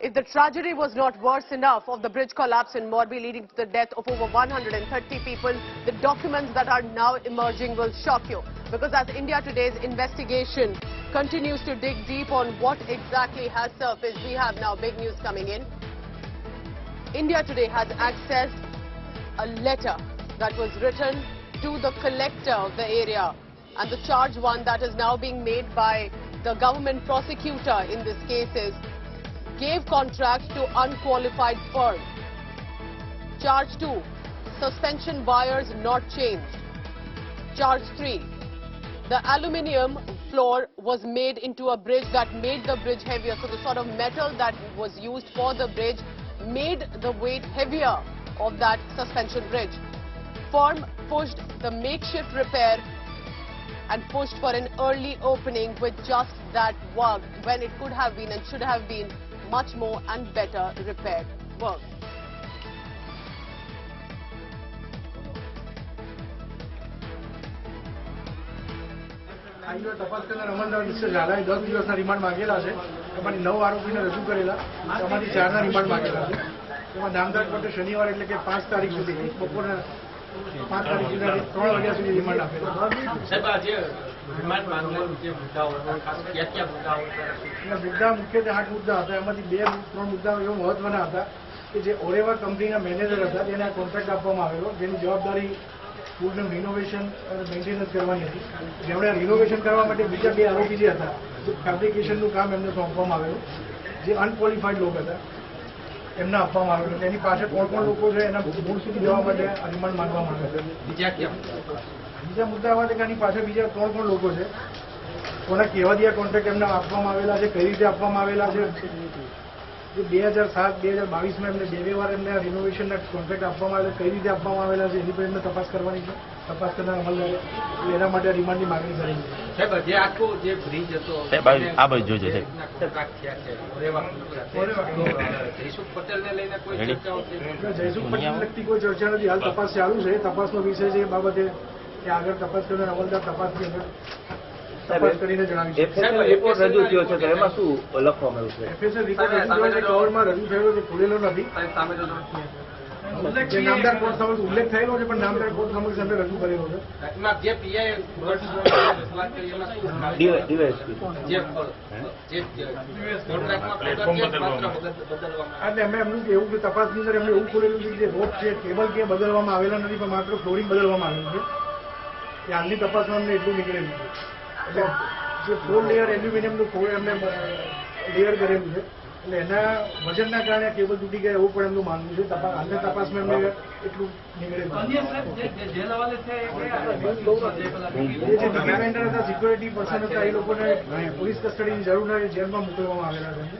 If the tragedy was not worse enough of the bridge collapse in Morbi leading to the death of over 130 people, the documents that are now emerging will shock you. Because as India Today's investigation continues to dig deep on what exactly has surfaced, we have now big news coming in. India Today has accessed a letter that was written to the collector of the area, and the charge one that is now being made by the government prosecutor in this case is gave contract to unqualified firm. Charge 2, suspension wires not changed. Charge 3, the aluminium floor was made into a bridge that made the bridge heavier. So the sort of metal that was used for the bridge made the weight heavier of that suspension bridge. Firm pushed the makeshift repair and pushed for an early opening with just that work when it could have been and should have been much more and better repaired work. તપાસ કરનાર અમલદાર mister ઝાલાએ 10 દિવસના remand માંગેલા છે. એમાંથી 9 આરોપીને રજૂ કરેલા, તેમાંથી 4ના રિમાન્ડ માંગેલા છે. તેમાં નામદાર કોર્ટે શનિવાર એટલે કે 5 તારીખ સુધી બપોરના 5 તારીખ સુધી 3 વાગ્યા સુધી રિમાન્ડ આપેલો. સાહેબ આજે રિમાન્ડ માંગેલા જે મુદ્દાઓ ખાસ કયા મુદ્દાઓ હતા? મુદ્દા મુખ્યત્વે 8 મુદ્દા હતા. એમાંથી 2-3 મુદ્દાઓ એવા મહત્વના હતા કે જે ઓરેવા કંપનીના મેનેજર હતા તેને આ કોન્ટ્રાક્ટ આપવામાં આવેલો, જેની જવાબદારી સ્કૂલનું રિનોવેશન અને મેન્ટેનન્સ કરવાની હતી. જેમણે રિનોવેશન કરવા માટે બીજા 2 આરોપી જે હતા, ફેબ્રિકેશનનું કામ એમને સોંપવામાં આવેલું, જે અનક્વોલિફાઈડ લોકો હતા એમને આપવામાં આવેલું. એની પાછળ કોણ લોકો છે એના મૂળ સુધી જવા માટે રિમાન્ડ માંગવામાં આવે છે. બીજા મુદ્દા એવા છે કે આની પાછળ બીજા કોણ લોકો છે, કોના કેવા દિયા કોન્ટ્રાક્ટ એમને આપવામાં આવેલા છે, કઈ રીતે આપવામાં આવેલા છે. 2007-2022માં એમને 2 વાર એમને રિનોવેશનના કોન્ટ્રાક્ટ આપવામાં આવેલા, કઈ રીતે આપવામાં આવેલા છે એની પર એમને તપાસ કરવાની છે. તપાસ કરનાર અમલદારે એના માટે રિમાન્ડની માગણી કરી છે. સાહેબ જે આખો જે બ્રિજ હતો આ બાજુ જોજો જયસુખ પટેલને લઈને કોઈ ચર્ચાઓ છે? જયસુખ પટેલ લગતી કોઈ ચર્ચા નથી. હાલ તપાસ ચાલુ છે. તપાસનો વિષય છે એ બાબતે કે આગળ તપાસ કરનાર અમલદાર તપાસની અંદર તપાસ કરીને જણાવી છે. રિપોર્ટ રજૂ થયો છે, એમાં શું લખવામાં આવ્યું છે? એફએસએલ રિપોર્ટ રજૂ થયો છે, કવરમાં રજૂ થયેલો છે, ખુલેલો નથી. જે નામદાર કોર્ટ સમક્ષ ઉલ્લેખ થયેલો છે પણ નામદાર કોર્ટ સમક્ષ અંદર રજૂ કરેલો છે. એટલે અમે એમનું એવું કે તપાસની અંદર એમને એવું ખુલેલું છે કે જે રોડ છે, કેબલ કે બદલવામાં આવેલા નથી પણ માત્ર ફ્લોરિંગ બદલવામાં આવેલું છે. કે હાલની તપાસમાં અમને એટલું નીકળેલું છે. એટલે જે 4 લેયર એલ્યુમિનિયમનું એમને લેયર કરેલું છે, એટલે એના વજનના કારણે કેબલ તૂટી ગયા એવું પણ એમનું માનવું છે. હાલની તપાસમાં એમને એટલું નીકળેલું છે. જે ડિફેન્ડર હતા, સિક્યોરિટી પર્સન હતા, એ લોકોને પોલીસ કસ્ટડીની જરૂર નથી, જેલમાં મોકલવામાં આવેલા છે.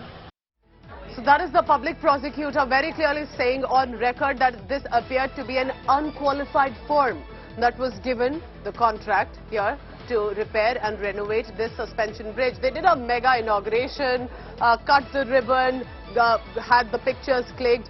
So that is the public prosecutor very clearly saying on record that this appeared to be an unqualified firm that was given the contract here to repair and renovate this suspension bridge. They did a mega inauguration, cut the ribbon, had the pictures clicked,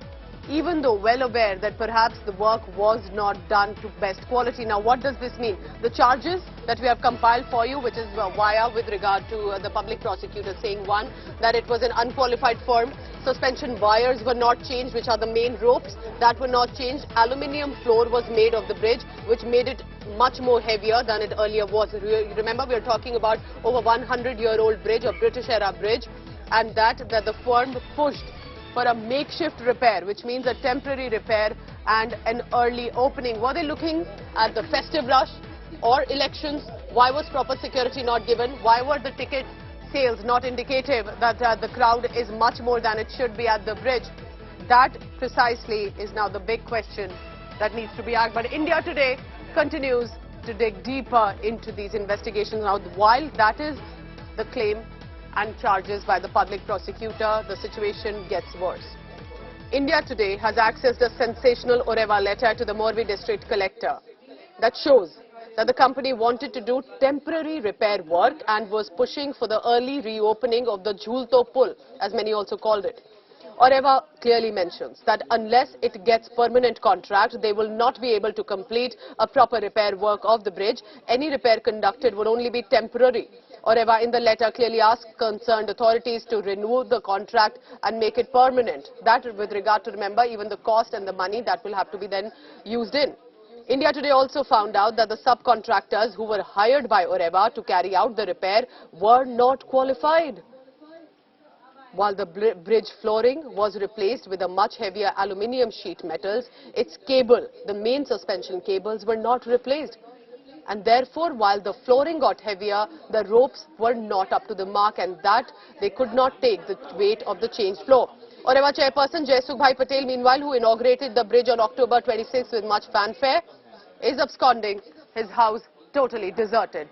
even though well aware that perhaps the work was not done to best quality. Now, what does this mean? The charges that we have compiled for you, which is via with regard to the public prosecutor saying, 1, that it was an unqualified firm, suspension wires were not changed, which are the main ropes, that were not changed, aluminium floor was made of the bridge, which made it much more heavier than it earlier was. Remember, we are talking about over 100-year-old bridge, a British-era bridge, and that the firm pushed for a makeshift repair, which means a temporary repair and an early opening. Were they looking at the festive rush or elections? Why was proper security not given? Why were the ticket sales not indicative that the crowd is much more than it should be at the bridge? That precisely is now the big question that needs to be asked. But India Today continues to dig deeper into these investigations. Now, while that is the claim and charges by the public prosecutor, the situation gets worse. India Today has accessed a sensational Oreva letter to the Morbi district collector that shows that the company wanted to do temporary repair work and was pushing for the early reopening of the Jhulto Pull, as many also called it. Oreva clearly mentions that unless it gets permanent contract, they will not be able to complete a proper repair work of the bridge. Any repair conducted would only be temporary. Oreva in the letter clearly asked concerned authorities to renew the contract and make it permanent. That with regard to, remember, even the cost and the money that will have to be then used in. India Today also found out that the subcontractors who were hired by Oreva to carry out the repair were not qualified. While the bridge flooring was replaced with a much heavier aluminium sheet metals, its cable, the main suspension cables, were not replaced. And therefore, while the flooring got heavier, the ropes were not up to the mark, and that they could not take the weight of the changed floor. Oreva chairperson Jaisukh Patel, meanwhile, who inaugurated the bridge on October 26 with much fanfare, is absconding. His house totally deserted.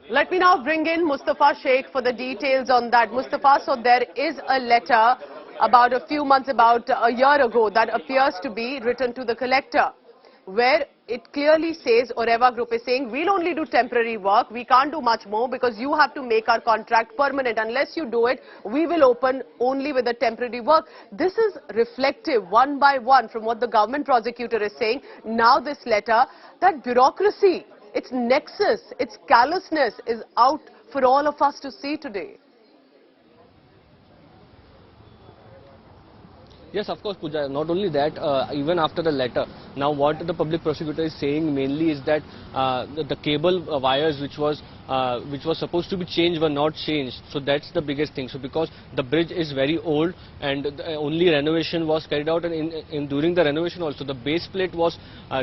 Let me now bring in Mustafa Sheikh for the details on that. Mustafa, so there is a letter about a few months, about a year ago, that appears to be written to the collector, where it clearly says, Oreva Group is saying, we'll only do temporary work, we can't do much more because you have to make our contract permanent. Unless you do it, we will open only with the temporary work. This is reflective, one by one, from what the government prosecutor is saying. Now this letter, that bureaucracy, its nexus, its callousness is out for all of us to see today. Yes, of course, Pooja. Not only that, even after the letter, now what the public prosecutor is saying mainly is that the cable wires which was supposed to be changed were not changed. So that's the biggest thing. So because the bridge is very old and only renovation was carried out, and during the renovation also the base plate was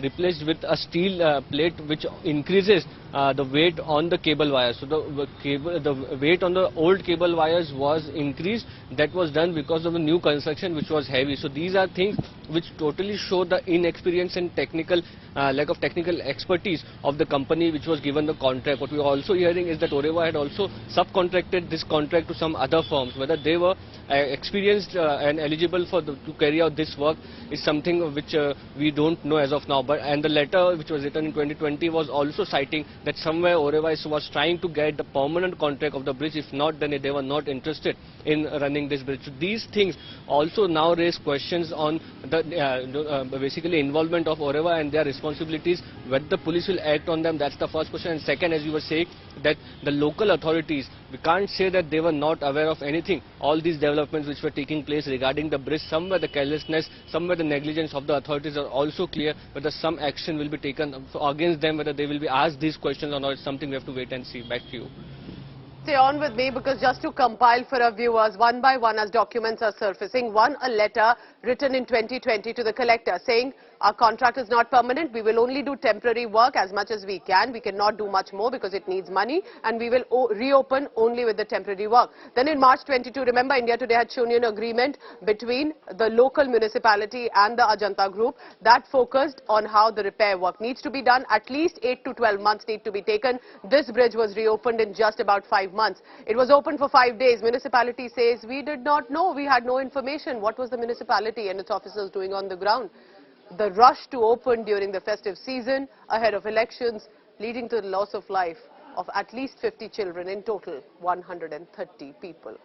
replaced with a steel plate which increases the weight on the cable wires. So the weight on the old cable wires was increased. That was done because of the new construction which was heavy. So these are things which totally show the inexperience and technical lack of technical expertise of the company which was given the contract. What we are also hearing is that Oreva had also subcontracted this contract to some other firms. Whether they were experienced and eligible to carry out this work is something which we don't know as of now. And the letter which was written in 2020 was also citing that somewhere Oreva was trying to get the permanent contract of the bridge. If not, then they were not interested in running this bridge. So these things also now raise questions on the basically involvement of Oreva and their responsibilities. Whether the police will act on them, that's the first question. And second, as you were saying, that the local authorities, we can't say that they were not aware of anything. All these developments which were taking place regarding the bridge, somewhere the carelessness, somewhere the negligence of the authorities are also clear. Whether some action will be taken against them, whether they will be asked these questions or not, it's something we have to wait and see. Back to you. Stay on with me, because just to compile for our viewers, one by one as documents are surfacing. One, a letter written in 2020 to the collector saying, our contract is not permanent, we will only do temporary work as much as we can. We cannot do much more because it needs money, and we will reopen only with the temporary work. Then in March 22, remember, India Today had shown you an agreement between the local municipality and the Ajanta Group that focused on how the repair work needs to be done. At least 8 to 12 months need to be taken. This bridge was reopened in just about 5 months. It was open for 5 days. Municipality says, we did not know, we had no information. What was the municipality and its officers doing on the ground? The rush to open during the festive season ahead of elections, leading to the loss of life of at least 50 children, in total 130 people.